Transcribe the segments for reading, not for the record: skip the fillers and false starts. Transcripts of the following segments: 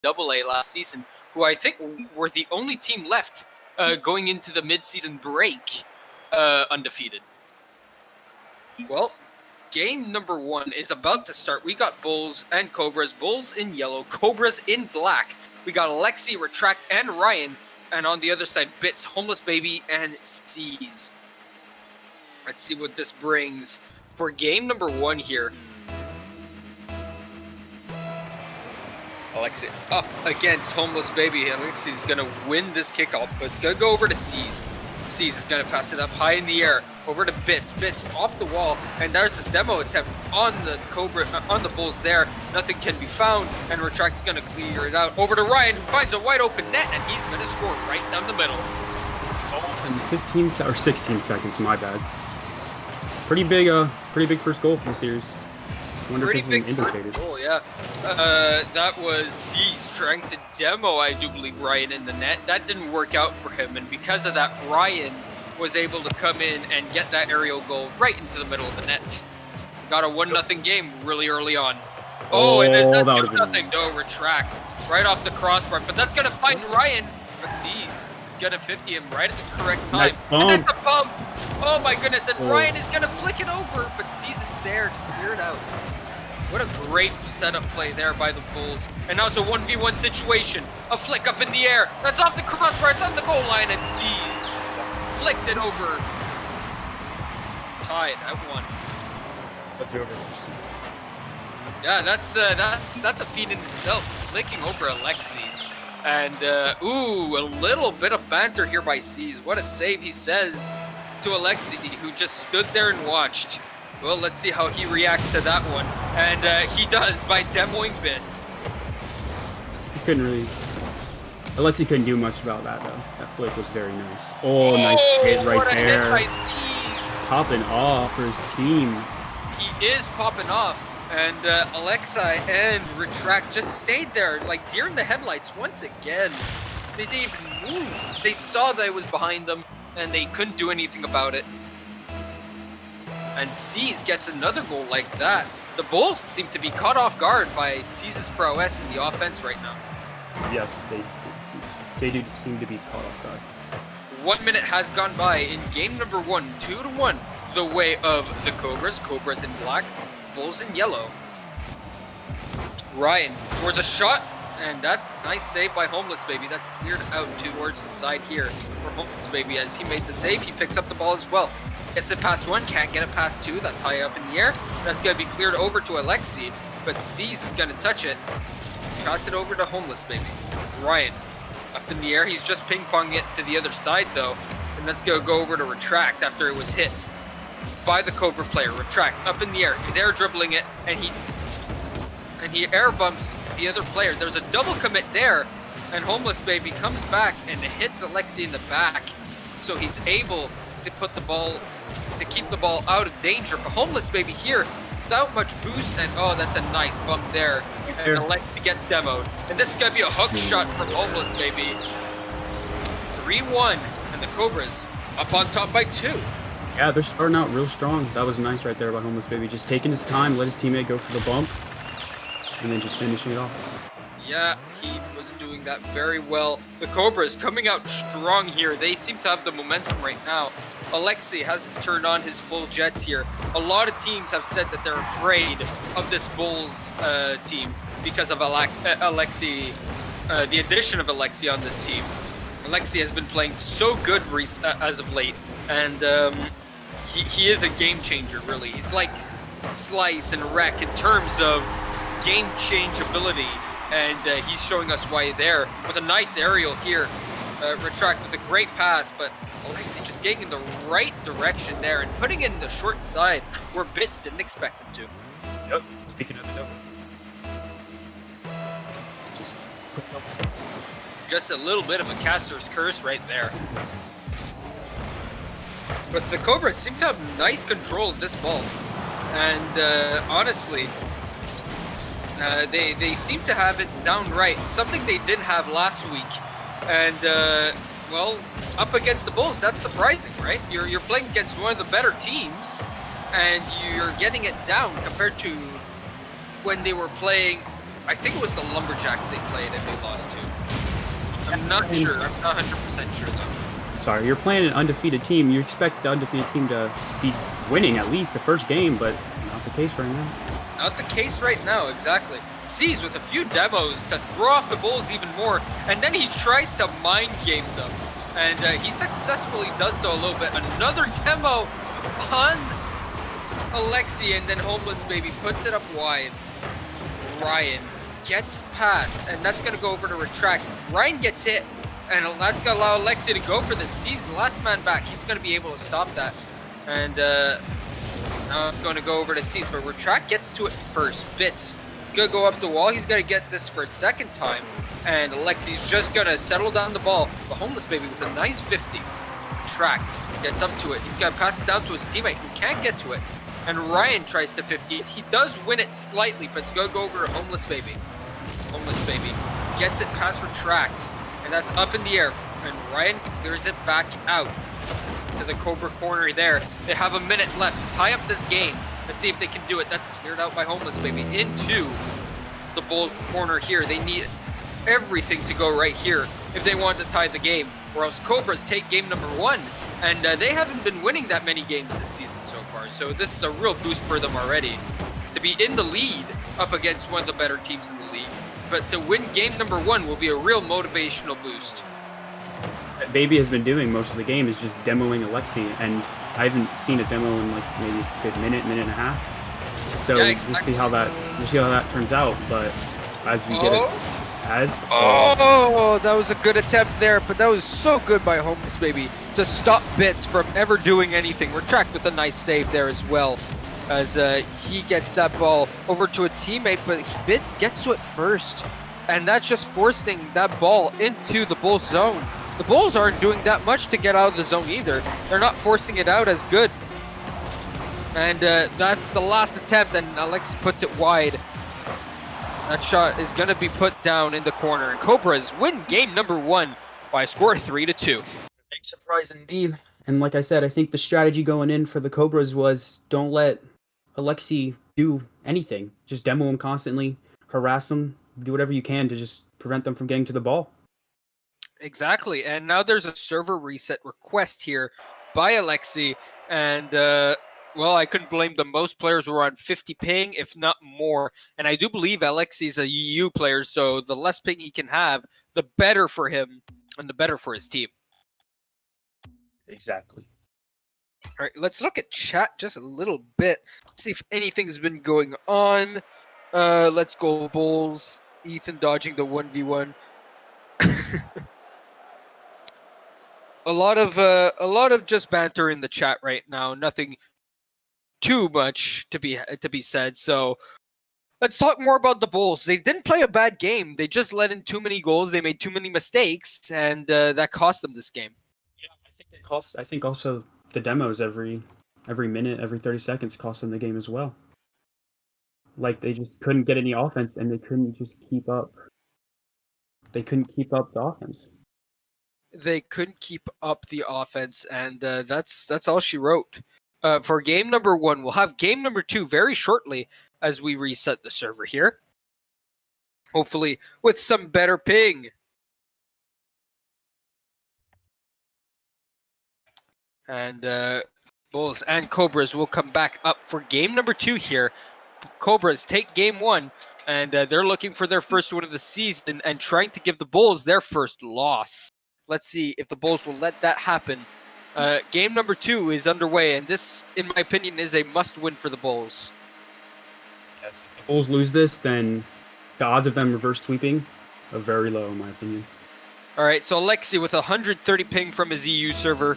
NCAA last season, who I think were the only team left going into the mid-season break undefeated. Well, game number 1 is about to start. We got Bulls and Cobras. Bulls in yellow, Cobras in black. We got Alexi, Retract, and Ryan. And on the other side, Bits, Homeless Baby, and C's. Let's see what this brings for game number 1 here. Alexi up against Homeless Baby. Alexi's going to win this kickoff, but it's going to go over to C's. C's is going to pass it up high in the air over to Bits. Bits off the wall, and there's a demo attempt on the Bulls there. Nothing can be found, and Retract's going to clear it out over to Ryan, who finds a wide open net, and he's going to score right down the middle. In 15 or 16 seconds, my bad. Pretty big first goal for the series. Wonder Pretty if big it's indicated. goal, yeah. That was C's trying to demo, I do believe, Ryan in the net. That didn't work out for him, and because of that, Ryan was able to come in and get that aerial goal right into the middle of the net. Got a 1-0 game really early on. Oh, and there's that 2-0. No, Retract right off the crossbar, but that's gonna find Ryan. But C's gonna 50 him right at the correct time. Nice bump. And that's a bump. Oh my goodness! And Ryan is gonna flick it over, but C's there to clear it out. What a great setup play there by the Bulls. And now it's a 1v1 situation. A flick up in the air. That's off the crossbar. It's on the goal line, and C's flicked it over. Tied at 1. That's over. Yeah, that's a feat in itself. Flicking over Alexi. And, ooh, a little bit of banter here by C's. What a save, he says to Alexi, who just stood there and watched. Well, let's see how he reacts to that one. And he does by demoing Bits. He couldn't really... Alexi couldn't do much about that, though. That flick was very nice. Oh, nice hit right there. Popping off for his team. He is popping off. And Alexi and Retract just stayed there, like deer in the headlights once again. They didn't even move. They saw that it was behind them, and they couldn't do anything about it. And C's gets another goal like that. The Bulls seem to be caught off guard by C's prowess in the offense right now. Yes, they do seem to be caught off guard. 1 minute has gone by in game number 1, 2-1, the way of the Cobras. Cobras in black, Bulls in yellow. Ryan towards a shot, and that nice save by Homeless Baby. That's cleared out towards the side here for Homeless Baby. As he made the save, he picks up the ball as well. Gets it past 1, can't get it past 2. That's high up in the air. That's going to be cleared over to Alexi, but C's is going to touch it. Pass it over to Homeless Baby. Ryan up in the air. He's just ping-ponging it to the other side, though. And that's going to go over to Retract after it was hit by the Cobra player. Retract up in the air. He's air dribbling it, and he air bumps the other player. There's a double commit there, and Homeless Baby comes back and hits Alexi in the back. So he's able to put the ball, to keep the ball out of danger. But Homeless Baby here, without much boost, and oh, that's a nice bump there. And Alexi gets demoed. And this is going to be a hook shot from Homeless Baby. 3-1, and the Cobras up on top by 2. Yeah, they're starting out real strong. That was nice right there by Homeless Baby. Just taking his time, let his teammate go for the bump, and then just finishing it off. Yeah, he was doing that very well. The Cobras coming out strong here. They seem to have the momentum right now. Alexi hasn't turned on his full jets here. A lot of teams have said that they're afraid of this Bulls team because of Alexi, the addition of Alexi on this team. Alexi has been playing so good as of late, and he is a game changer, really. He's like Slice and Wreck in terms of game change ability, and he's showing us why there with a nice aerial here. Retract with a great pass, but Alexi just getting in the right direction there and putting it in the short side where Bits didn't expect him to. Yep, speaking of the double. Just a little bit of a caster's curse right there. But the Cobras seem to have nice control of this ball. And honestly, they seem to have it down right. Something they didn't have last week. And, well, up against the Bulls, that's surprising, right? You're playing against one of the better teams, and you're getting it down compared to when they were playing I think it was the Lumberjacks they played and they lost to. I'm not sure. I'm not 100% sure though. Sorry, you're playing an undefeated team. You expect the undefeated team to be winning at least the first game, but not the case right now. Not the case right now, exactly. Sees with a few demos to throw off the Bulls even more, and then he tries to mind game them. And he successfully does so a little bit. Another demo on Alexi, and then Homeless Baby puts it up wide. Ryan gets past, and that's going to go over to retract. Ryan gets hit, and that's going to allow Alexi to go for the season. Last man back, he's going to be able to stop that. And now it's going to go over to Cease, but retract gets to it first. Bits. It's going to go up the wall. He's going to get this for a second time. And Alexi's just going to settle down the ball. The Homeless Baby with a nice 50. Track gets up to it. He's got to pass it down to his teammate who can't get to it. And Ryan tries to 50 it. He does win it slightly, but it's going to go over to Homeless Baby. Homeless Baby gets it past Retract. And that's up in the air. And Ryan clears it back out to the Cobra corner there. They have a minute left to tie up this game. Let's see if they can do it. That's cleared out by Homeless Baby into the Bull corner here. They need everything to go right here if they want to tie the game, or else Cobras take game number 1. And they haven't been winning that many games this season so far, so this is a real boost for them already. To be in the lead up against one of the better teams in the league, but to win game number 1 will be a real motivational boost. What Baby has been doing most of the game is just demoing Alexi, and I haven't seen a demo in like maybe a good minute and a half. So yeah, exactly. we'll see how that turns out. But as we get it, that was a good attempt there, but that was so good by Homeless Baby to stop Bits from ever doing anything. Retract with a nice save there as well, as he gets that ball over to a teammate, but Bits gets to it first, and that's just forcing that ball into the Bulls zone. The Bulls aren't doing that much to get out of the zone either. They're not forcing it out as good. And that's the last attempt, and Alex puts it wide. That shot is going to be put down in the corner. And Cobras win game number 1 by a score of 3-2. Big surprise indeed. And like I said, I think the strategy going in for the Cobras was don't let Alexi do anything. Just demo him constantly, harass him, do whatever you can to just prevent them from getting to the ball. Exactly, and now there's a server reset request here by Alexi, and well, I couldn't blame them. Most players were on 50 ping, if not more, and I do believe Alexi's a EU player, so the less ping he can have, the better for him, and the better for his team. Exactly. All right, let's look at chat just a little bit, see if anything's been going on. Let's go Bulls. Ethan dodging the 1v1. A lot of just banter in the chat right now. Nothing too much to be said. So let's talk more about the Bulls. They didn't play a bad game. They just let in too many goals. They made too many mistakes, and that cost them this game. Yeah, I think also the demos every minute, every 30 seconds cost them the game as well. Like they just couldn't get any offense, and they couldn't just keep up. They couldn't keep up the offense. They couldn't keep up the offense, and that's all she wrote. For game number 1, we'll have game number 2 very shortly as we reset the server here. Hopefully with some better ping. And Bulls and Cobras will come back up for game number 2 here. Cobras take game 1, and they're looking for their first win of the season and trying to give the Bulls their first loss. Let's see if the Bulls will let that happen. Game number 2 is underway, and this, in my opinion, is a must-win for the Bulls. Yes, if the Bulls lose this, then the odds of them reverse sweeping are very low, in my opinion. All right, so Alexi with 130 ping from his EU server,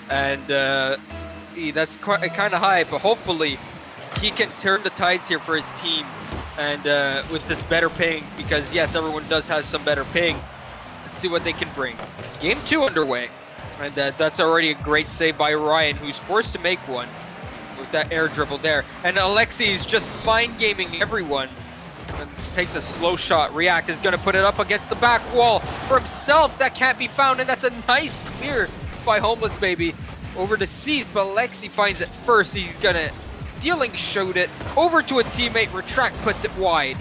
and that's kind of high, but hopefully he can turn the tides here for his team, and with this better ping, because yes, everyone does have some better ping. Let's see what they can bring. Game 2 underway. And that's already a great save by Ryan, who's forced to make one with that air dribble there. And Alexi is just mind-gaming everyone. And takes a slow shot. React is going to put it up against the back wall for himself. That can't be found, and that's a nice clear by Homeless Baby. Over to Cease, but Alexi finds it first. He's going to dealing shoot it over to a teammate. Retract puts it wide.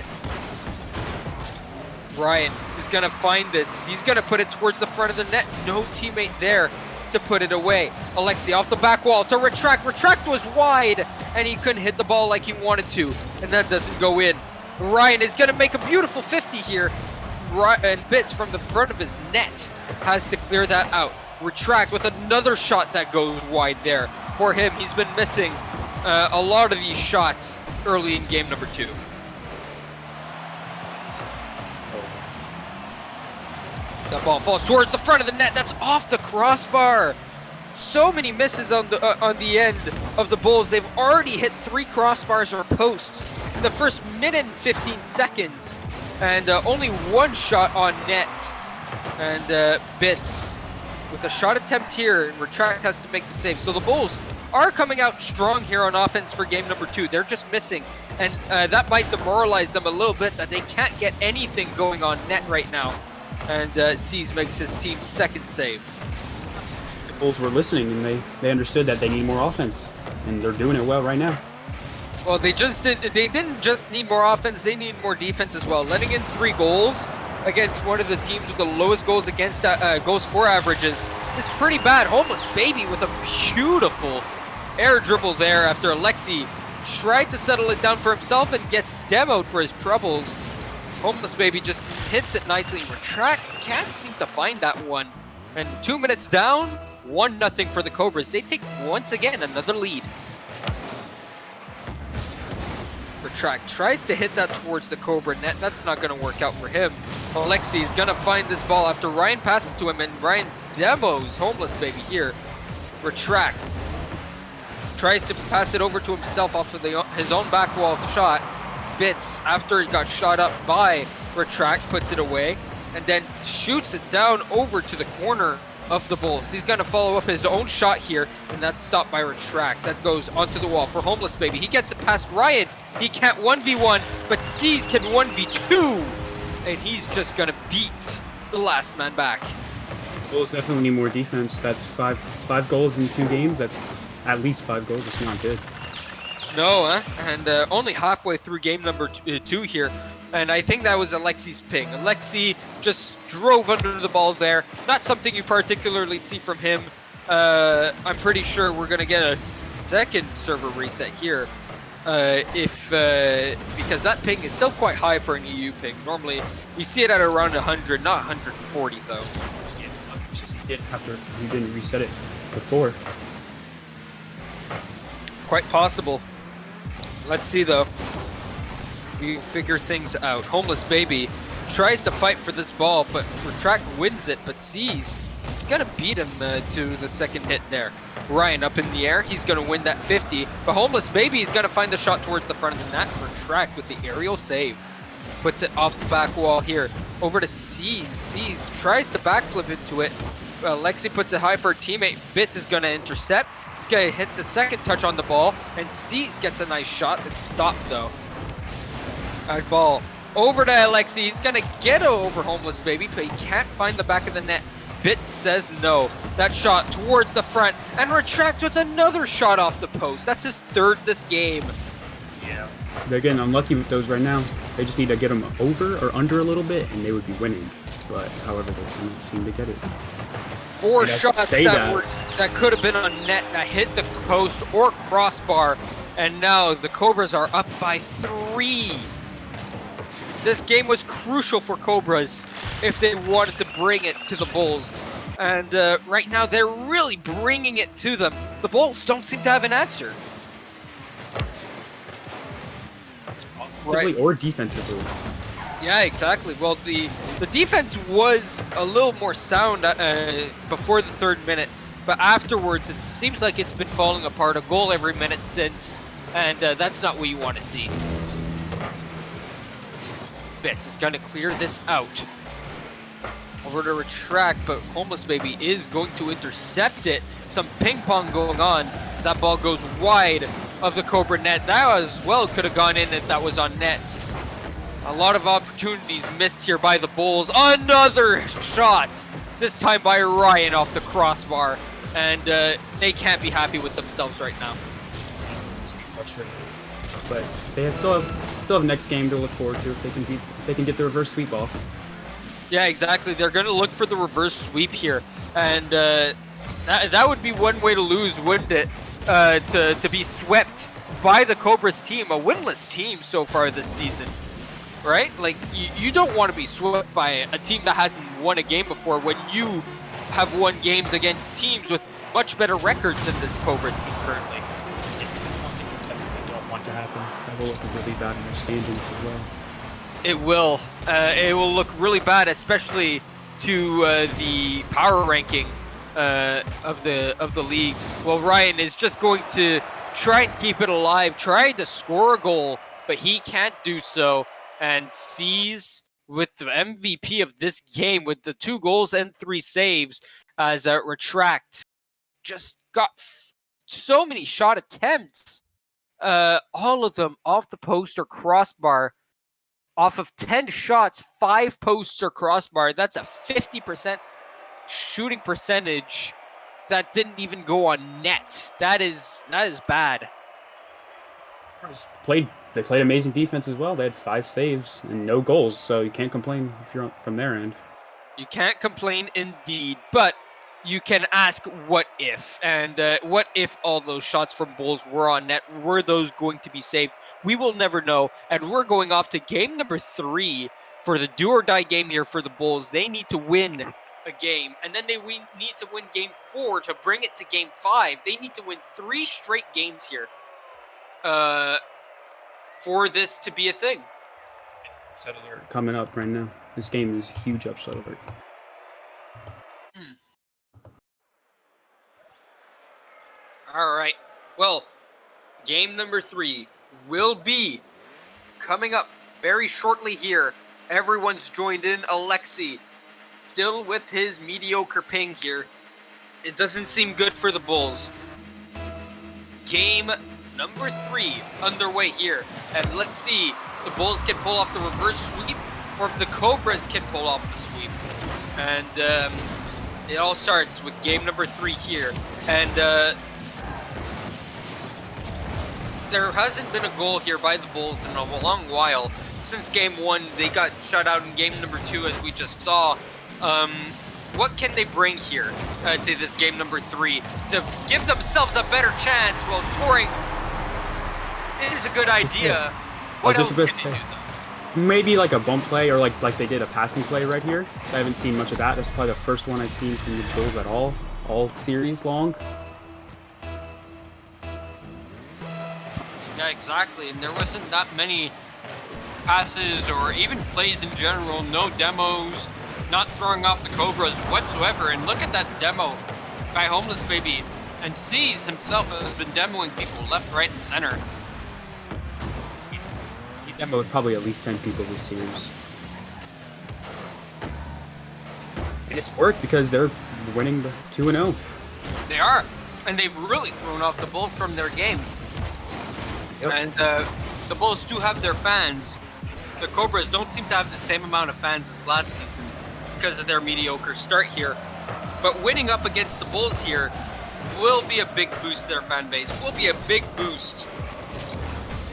Ryan is going to find this. He's going to put it towards the front of the net. No teammate there to put it away. Alexi off the back wall to retract. Retract was wide, and he couldn't hit the ball like he wanted to, and that doesn't go in. Ryan is going to make a beautiful 50 here, and Bits from the front of his net has to clear that out. Retract with another shot that goes wide there. For him, he's been missing a lot of these shots early in game number 2. That ball falls towards the front of the net. That's off the crossbar. So many misses on the end of the Bulls. They've already hit 3 crossbars or posts in the first minute and 15 seconds. And only 1 shot on net. And Bits with a shot attempt here. And Retract has to make the save. So the Bulls are coming out strong here on offense for game number 2. They're just missing. And that might demoralize them a little bit that they can't get anything going on net right now. And Seas makes his team's second save. The Bulls were listening, and they understood that they need more offense, and they're doing it well right now. Well, they didn't just need more offense, they need more defense as well. Letting in 3 goals against one of the teams with the lowest goals against goals for averages is pretty bad. Homeless Baby with a beautiful air dribble there after Alexi tried to settle it down for himself and gets demoed for his troubles. Homeless Baby just hits it nicely. Retract can't seem to find that one. And 2 minutes down, 1-0 for the Cobras. They take once again another lead. Retract tries to hit that towards the Cobra net. That's not going to work out for him. Alexi is going to find this ball after Ryan passes to him, and Ryan demos Homeless Baby here. Retract tries to pass it over to himself off of his own back wall shot. Bits, after it got shot up by Retract, puts it away and then shoots it down over to the corner of the Bulls. He's going to follow up his own shot here, and that's stopped by Retract. That goes onto the wall for Homeless Baby. He gets it past Ryan. He can't 1v1, but Seas can 1v2, and he's just going to beat the last man back. Bulls definitely need more defense. That's five goals in 2 games. That's at least 5 goals. It's not good. No, and only halfway through game number 2 here, and I think that was Alexi's ping. Alexi just drove under the ball there. Not something you particularly see from him. I'm pretty sure we're going to get a second server reset here, because that ping is still quite high for an EU ping. Normally, we see it at around 100, not 140 though. After he didn't reset it before. Quite possible. Let's see though. We figure things out. Homeless Baby tries to fight for this ball, but Retract wins it, but Seas, he's gonna beat him to the second hit there. Ryan up in the air, he's gonna win that 50, but Homeless Baby is gonna find the shot towards the front of the net. Retract with the aerial save. Puts it off the back wall here. Over to Seas. Seas tries to backflip into it. Lexi puts it high for a teammate. Bits is gonna intercept. He's gonna hit the second touch on the ball, and Seas gets a nice shot that's stopped though. Alright, ball over to Alexi. He's gonna get over Homeless Baby, but he can't find the back of the net. Bits says no. That shot towards the front, and Retract with another shot off the post. That's his 3rd this game. Yeah. They're getting unlucky with those right now. They just need to get them over or under a little bit, and they would be winning. But however, they can't seem to get it. 4 shots that could have been on net that hit the post or crossbar, and now the Cobras are up by 3. This game was crucial for Cobras if they wanted to bring it to the Bulls, and right now they're really bringing it to them. The Bulls don't seem to have an answer. Offensively or defensively. Yeah, exactly. Well, the defense was a little more sound before the 3rd minute, but afterwards it seems like it's been falling apart. A goal every minute since, and that's not what you want to see. Bits is going to clear this out. Over to Retract, but Homeless Baby is going to intercept it. Some ping pong going on as that ball goes wide of the Cobra net. That as well could have gone in if that was on net. A lot of opportunities missed here by the Bulls. Another shot, this time by Ryan off the crossbar. And they can't be happy with themselves right now. But they still have next game to look forward to if they can get the reverse sweep off. Yeah, exactly. They're going to look for the reverse sweep here. And that would be one way to lose, wouldn't it? To be swept by the Cobras team, a winless team so far this season. Right? Like, you don't want to be swept by a team that hasn't won a game before when you have won games against teams with much better records than this Cobras team currently. I don't want to happen. That will look really bad in their standings as well. It will. It will look really bad, especially to the power ranking of the league. Well, Ryan is just going to try and keep it alive, try to score a goal, but he can't do so. And sees with the MVP of this game with the 2 goals and 3 saves as Retract just got so many shot attempts. All of them off the post or crossbar. Off of 10 shots, 5 posts or crossbar. That's a 50% shooting percentage that didn't even go on net. That is bad. They played amazing defense as well. They had 5 saves and no goals, so you can't complain if you're from their end. You can't complain indeed, but you can ask what if, and what if all those shots from Bulls were on net? Were those going to be saved? We will never know, and we're going off to game number 3 for the do-or-die game here for the Bulls. They need to win a game, and then they need to win game 4 to bring it to game 5. They need to win 3 straight games here for this to be a thing. Upset alert coming up right now. This game is a huge upset alert. All right. Well, game number 3 will be coming up very shortly here. Everyone's joined in. Alexi still with his mediocre ping here. It doesn't seem good for the Bulls. Game number 3 underway here. And let's see if the Bulls can pull off the reverse sweep or if the Cobras can pull off the sweep. And it all starts with game number 3 here. And there hasn't been a goal here by the Bulls in a long while. Since game 1, they got shut out in game number 2, as we just saw. What can they bring here to this game number 3 to give themselves a better chance while scoring? It is a good idea. What else can they do, though? Maybe like a bump play or like they did a passing play right here. I haven't seen much of that. That's probably the first one I've seen from the Bulls at all series long. Yeah, exactly. And there wasn't that many passes or even plays in general. No demos, not throwing off the Cobras whatsoever. And look at that demo by Homeless Baby. And Seas himself has been demoing people left, right, and center. He's demoed probably at least 10 people this series. And it's worked because they're winning the 2-0. They are. And they've really thrown off the Bulls from their game. Yep. And the Bulls do have their fans. The Cobras don't seem to have the same amount of fans as last season because of their mediocre start here. But winning up against the Bulls here will be a big boost to their fan base, will be a big boost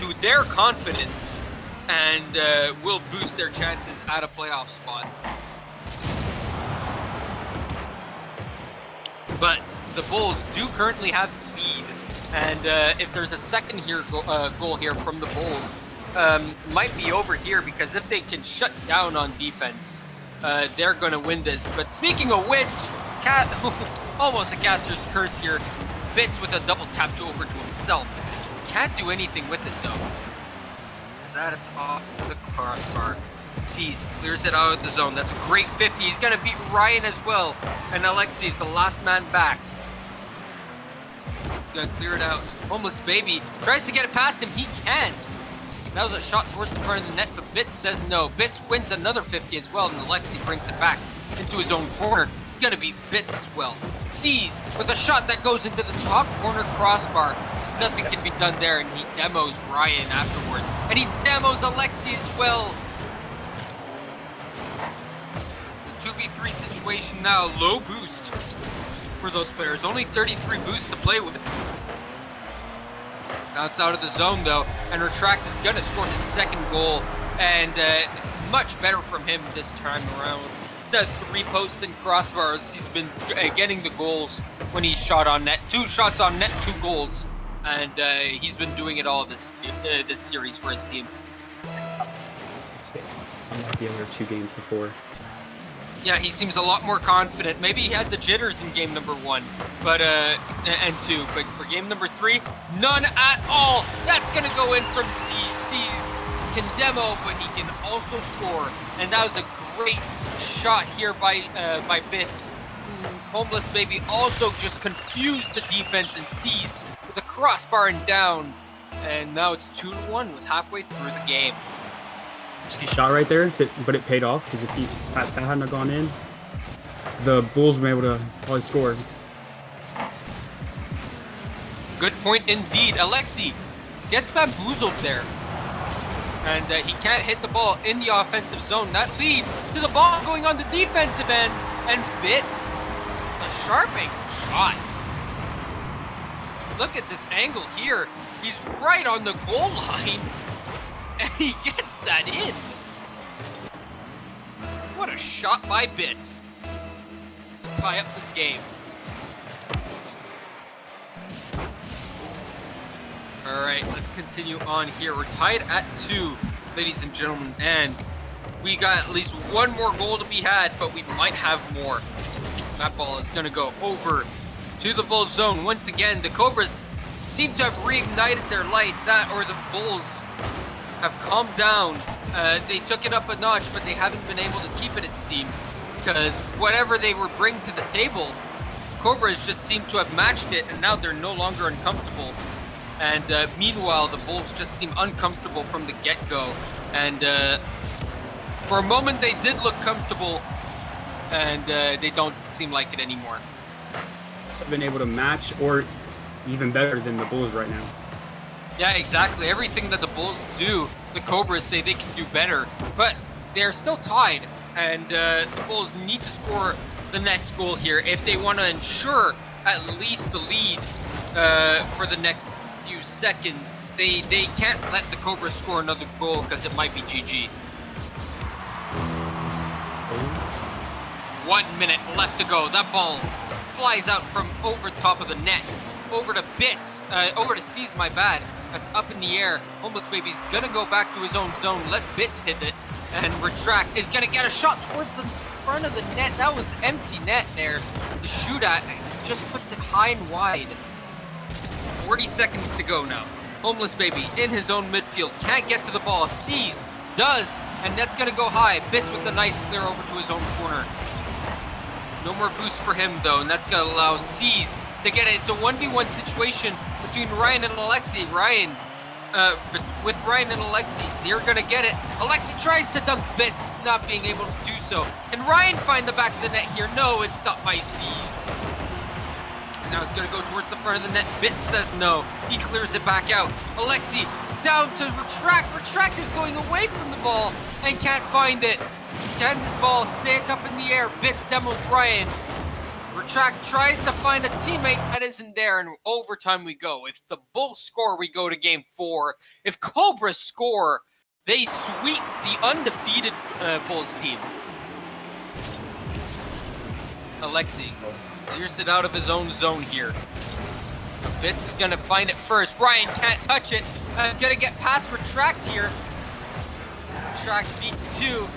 to their confidence, and will boost their chances at a playoff spot. But the Bulls do currently have the lead. And if there's a second goal here from the Bulls, might be over here, because if they can shut down on defense, they're going to win this. But speaking of which, almost a caster's curse here. Bits with a double tap over to himself. Can't do anything with it though. As that it's off to the crossbar. Sees, clears it out of the zone. That's a great 50. He's going to beat Ryan as well. And Alexi is the last man back. He's going to clear it out. Homeless Baby tries to get it past him. He can't. That was a shot towards the front of the net, but Bits says no. Bits wins another 50 as well, and Alexi brings it back into his own corner. It's going to be Bits as well. Sees with a shot that goes into the top corner crossbar. Nothing can be done there, and he demos Ryan afterwards. And he demos Alexi as well. The 2v3 situation now. Low boost for those players. Only 33 boosts to play with. Now it's out of the zone though, and Retract is gonna score his second goal, and much better from him this time around. Bits 3 posts and crossbars. He's been getting the goals when he's shot on net. 2 shots on net, 2 goals. And he's been doing it all this series for his team. Unlike the other 2 games before. Yeah, he seems a lot more confident. Maybe he had the jitters in game number 1, but and 2. But for game number 3, none at all. That's gonna go in from C. C's can demo, but he can also score. And that was a great shot here by Bits. Homeless Baby also just confused the defense and C's with a crossbar and down. And now it's 2-1 with halfway through the game. Risky shot right there, but it paid off because if that hadn't gone in, the Bulls were able to probably score. Good point indeed. Alexi gets bamboozled there. And he can't hit the ball in the offensive zone. That leads to the ball going on the defensive end. And Bits, a sharp angle shot. Look at this angle here. He's right on the goal line. And he gets that in. What a shot by Bits to tie up this game. All right, let's continue on here. We're tied at 2, ladies and gentlemen, and we got at least 1 more goal to be had, but we might have more. That ball is going to go over to the Bulls zone. Once again, the Cobras seem to have reignited their light. That or the Bulls have calmed down. They took it up a notch, but they haven't been able to keep it seems, because whatever they were bringing to the table, Cobras just seem to have matched it, and now they're no longer uncomfortable. And meanwhile, the Bulls just seem uncomfortable from the get-go. And for a moment, they did look comfortable, and they don't seem like it anymore. Have been able to match or even better than the Bulls right now. Yeah, exactly. Everything that the Bulls do, the Cobras say they can do better, but they're still tied, and the Bulls need to score the next goal here if they want to ensure at least the lead for the next few seconds. They can't let the Cobras score another goal because it might be GG. 1 minute left to go. That ball flies out from over top of the net. Over to Bits. Over to C's, my bad. That's up in the air. Homeless Baby's gonna go back to his own zone. Let Bits hit it. And Retract is gonna get a shot towards the front of the net. That was empty net there to shoot at. Just puts it high and wide. 40 seconds to go now. Homeless Baby in his own midfield. Can't get to the ball. Sees, does, and net's gonna go high. Bits with a nice clear over to his own corner. No more boost for him though, and that's gonna allow Seas to get it. It's a 1v1 situation between Ryan and Alexi. With Ryan and Alexi, they're gonna get it. Alexi tries to dunk Bits, not being able to do so. Can Ryan find the back of the net here? No, it's stopped by Seas. And now it's gonna go towards the front of the net. Bits says no. He clears it back out. Alexi down to Retract. Retract is going away from the ball and can't find it. Can this ball stay up in the air? Bits demos Ryan. Retract tries to find a teammate that isn't there, and overtime we go. If the Bulls score, we go to game 4. If Cobras score, they sweep the undefeated Bulls team. Alexi clears it out of his own zone here. Bits is gonna find it first. Ryan can't touch it. He's gonna get past Retract here. Retract beats 2.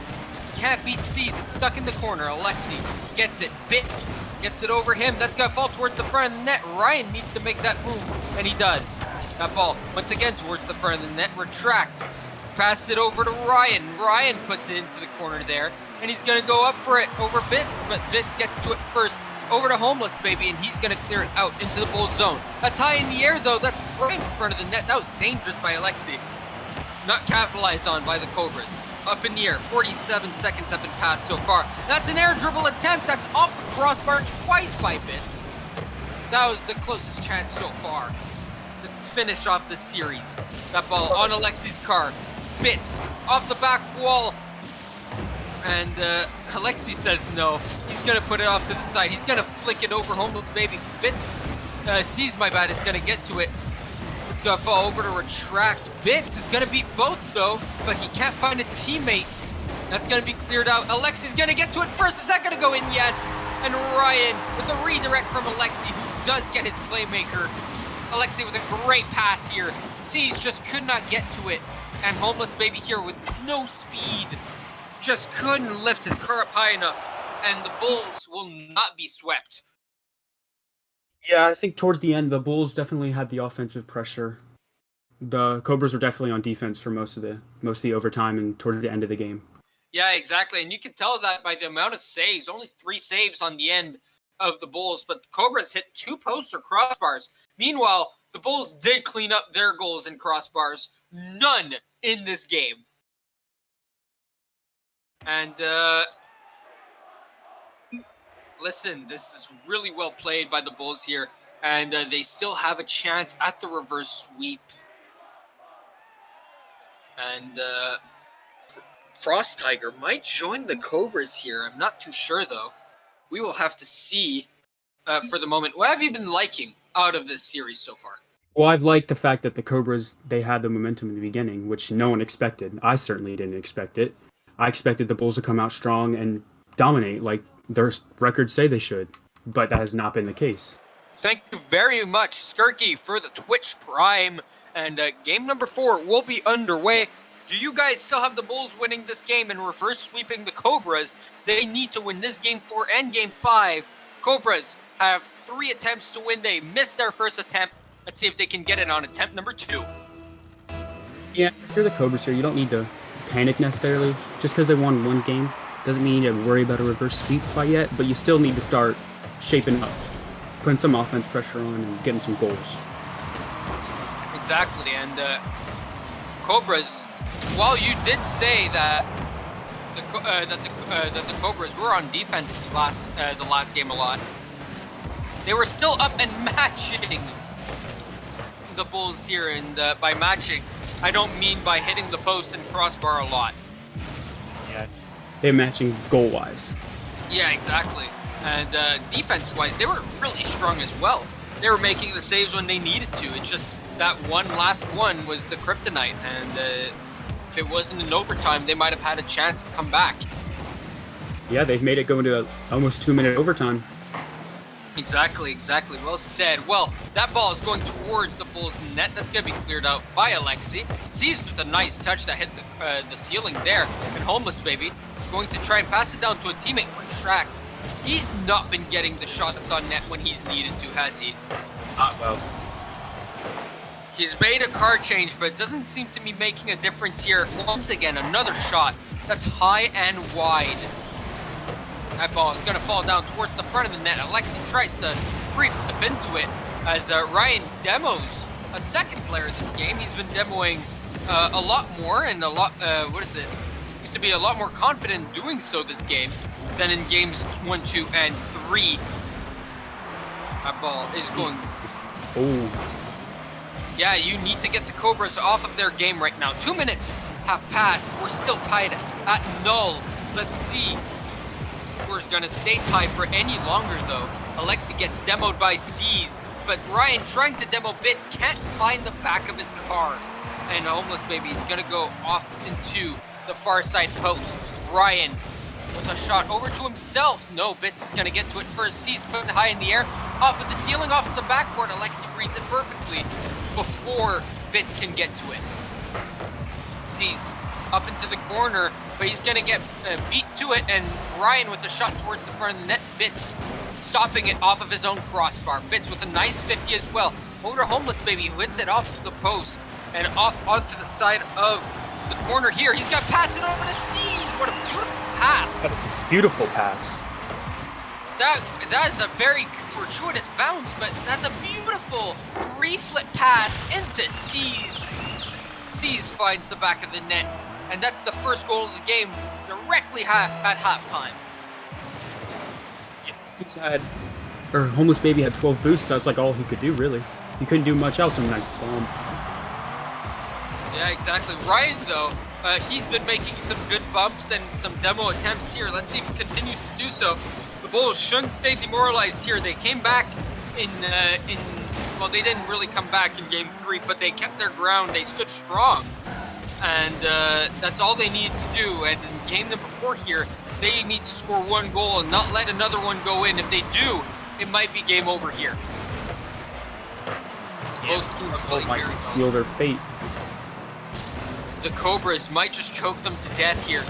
Can't beat C's. It's stuck in the corner. Alexi gets it. Bits gets it over him. That's gonna fall towards the front of the net. Ryan needs to make that move, and he does. That ball once again towards the front of the net. Retract. Pass it over to Ryan. Ryan puts it into the corner there, and he's gonna go up for it over Bits, but Bits gets to it first. Over to Homeless Baby, and he's gonna clear it out into the Bulls zone. That's high in the air though. That's right in front of the net. That was dangerous by Alexi. Not capitalized on by the Cobras. Up in the air. 47 seconds have been passed so far. That's an air dribble attempt. That's off the crossbar twice by Bits. That was the closest chance so far to finish off this series. That ball on Alexi's car. Bits off the back wall. And Alexi says no. He's going to put it off to the side. He's going to flick it over Homeless Baby. Bits sees my bad. Is going to get to it. It's gonna fall over to Retract. Bits is gonna beat both though, but he can't find a teammate That's going to be cleared out. Alexi's going to get to it first. Is that going to go in? Yes. And Ryan with a redirect from Alexi, who does get his playmaker. Alexi with a great pass here. Seas just could not get to it. And Homeless Baby here with no speed just couldn't lift his car up high enough. And the Bulls will not be swept. Yeah, I think towards the end, the Bulls definitely had the offensive pressure. The Cobras were definitely on defense for most of the overtime and toward the end of the game. Yeah, exactly. And you can tell that by the amount of saves. Only 3 saves on the end of the Bulls, but the Cobras hit 2 posts or crossbars. Meanwhile, the Bulls did clean up their goals and crossbars. None in this game. And, listen, this is really well played by the Bulls here. And they still have a chance at the reverse sweep. And, Frost Tiger might join the Cobras here. I'm not too sure, though. We will have to see for the moment. What have you been liking out of this series so far? Well, I've liked the fact that the Cobras, they had the momentum in the beginning, which no one expected. I certainly didn't expect it. I expected the Bulls to come out strong and dominate like their records say they should, but that has not been the case. Thank you very much, Skirky, for the Twitch Prime. And game number 4 will be underway. Do you guys still have the Bulls winning this game and reverse sweeping the Cobras? They need to win this game 4 and game 5. Cobras have 3 attempts to win. They missed their first attempt. Let's see if they can get it on attempt number 2. Yeah, if you're the Cobras here, you don't need to panic necessarily. Just because they won one game doesn't mean you need to worry about a reverse sweep quite yet, but you still need to start shaping up, putting some offense pressure on and getting some goals. Exactly, and Cobras, while you did say that the Cobras were on defense the last game a lot, they were still up and matching the Bulls here, and by matching, I don't mean by hitting the post and crossbar a lot. Yeah, they're matching goal-wise. Yeah, exactly. And defense-wise, they were really strong as well. They were making the saves when they needed to. It's just that last one was the kryptonite, and if it wasn't in overtime, they might have had a chance to come back. Yeah, they've made it go into almost 2-minute overtime. Exactly. Well said. Well, that ball is going towards the Bulls' net. That's going to be cleared out by Alexi. Sees with a nice touch that hit the ceiling there. And Homeless Baby going to try and pass it down to a teammate. Retract. He's not been getting the shots on net when he's needed to, has he? Not well. He's made a card change, but doesn't seem to be making a difference here. Once again, another shot that's high and wide. That ball is going to fall down towards the front of the net. Alexi tries to brief flip into it as Ryan demos a second player this game. He's been demoing a lot more and a lot, seems to be a lot more confident in doing so this game than in games 1, 2, and 3. That ball is going... Oh. Yeah, you need to get the Cobras off of their game right now. 2 minutes have passed. We're still tied at 0. Let's see if we're going to stay tied for any longer, though. Alexi gets demoed by C's, but Ryan, trying to demo Bits, can't find the back of his car. And Homeless Baby is going to go off into the far side post. Ryan with a shot over to himself. No, Bits is going to get to it first. C's puts it high in the air. Off of the ceiling, off of the backboard. Alexi reads it perfectly before Bits can get to it. C's up into the corner, but he's going to get beat to it, and Ryan with a shot towards the front of the net. Bits stopping it off of his own crossbar. Bits with a nice 50 as well. Over to Homeless Baby, who hits it off the post and off onto the side of the corner here. He's got to pass it over to C's. What a beautiful pass. That is a beautiful pass. That is a very fortuitous bounce, but that's a beautiful three-flip pass into C's. C's finds the back of the net, and that's the first goal of the game directly at halftime. Yeah, Homeless Baby had 12 boosts. That's like all he could do, really. He couldn't do much else in that bomb. Yeah, exactly. Ryan, though, he's been making some good bumps and some demo attempts here. Let's see if he continues to do so. The Bulls shouldn't stay demoralized here. They came back well, they didn't really come back in Game 3, but they kept their ground. They stood strong. And that's all they need to do. And in game number 4 here, they need to score 1 goal and not let another one go in. If they do, it might be game over here. Both teams playing very well. Seal their fate. The Cobras might just choke them to death here.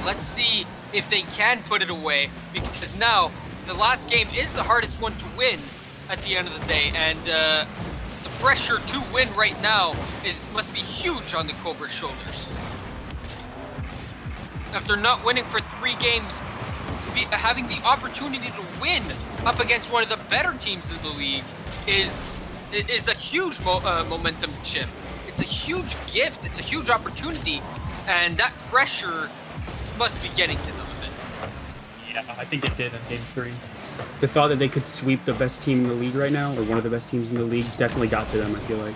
Let's see if they can put it away, because now the last game is the hardest one to win at the end of the day, and the pressure to win right now must be huge on the Cobras' shoulders. After not winning for 3 games, having the opportunity to win up against one of the better teams in the league is a huge momentum shift. It's a huge gift. It's a huge opportunity, and that pressure must be getting to them a bit. Yeah, I think it did in Game 3. The thought that they could sweep the best team in the league right now, or one of the best teams in the league, definitely got to them, I feel like.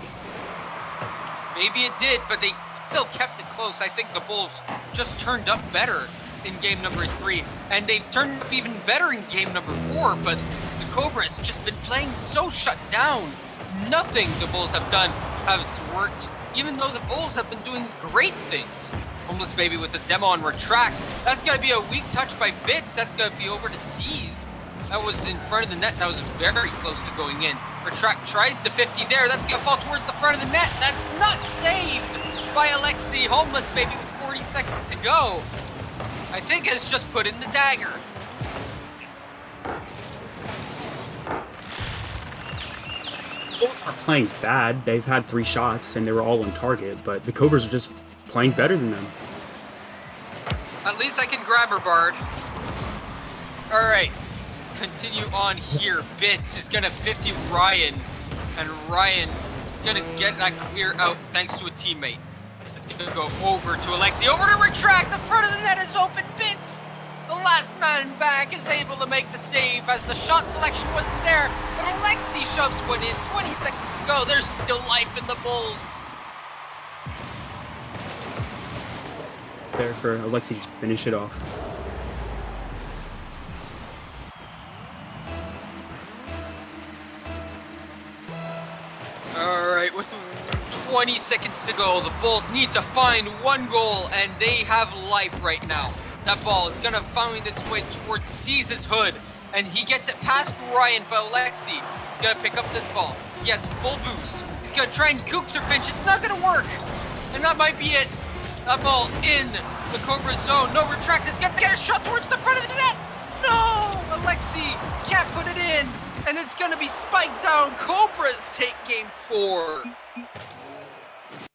Maybe it did, but they still kept it close. I think the Bulls just turned up better in game number 3, and they've turned up even better in game number 4, but the Cobras just been playing so shut down. Nothing the Bulls have done has worked, even though the Bulls have been doing great things. Homeless Baby with a demo on retract. That's going to be a weak touch by Bits. That's going to be over to C's. That was in front of the net. That was very close to going in. Retract tries to 50 there. That's going to fall towards the front of the net. That's not saved by Alexi. Homeless Baby with 40 seconds to go. I think has just put in the dagger. The Bulls aren't playing bad. They've had 3 shots and they were all on target, but the Cobras are just playing better than them. At least I can grab her, Bard. All right. Continue on here. Bits is going to 50 Ryan, and Ryan is going to get that clear out thanks to a teammate. It's going to go over to Alexi. Over to retract. The front of the net is open. Bits, the last man back, is able to make the save as the shot selection wasn't there, but Alexi shoves one in. 20 seconds to go. There's still life in the Bulls. There for Alexi to finish it off. Alright, with 20 seconds to go, the Bulls need to find 1 goal, and they have life right now. That ball is going to find its way towards C's hood, and he gets it past Ryan, but Alexi is going to pick up this ball. He has full boost. He's going to try and Cookser pinch. It's not going to work, and that might be it. That ball in the Cobra zone. No retract. It's going to get a shot towards the front of the net. No! Alexi can't put it in. And it's going to be spiked down. Cobras take game 4.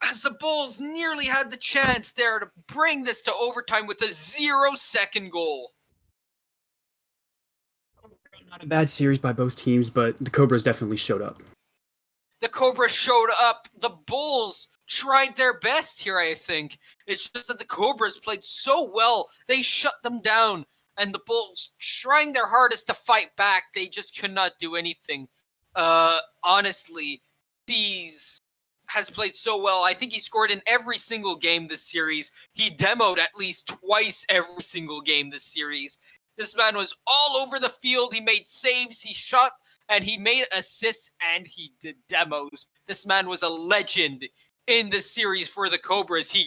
As the Bulls nearly had the chance there to bring this to overtime with a 0-second goal. Not a bad series by both teams, but the Cobras definitely showed up. The Cobras showed up. The Bulls tried their best here, I think. It's just that the Cobras played so well, they shut them down. And the Bulls trying their hardest to fight back. They just could not do anything. Honestly, Dees has played so well. I think he scored in every single game this series. He demoed at least twice every single game this series. This man was all over the field. He made saves, he shot, and he made assists, and he did demos. This man was a legend in this series for the Cobras. He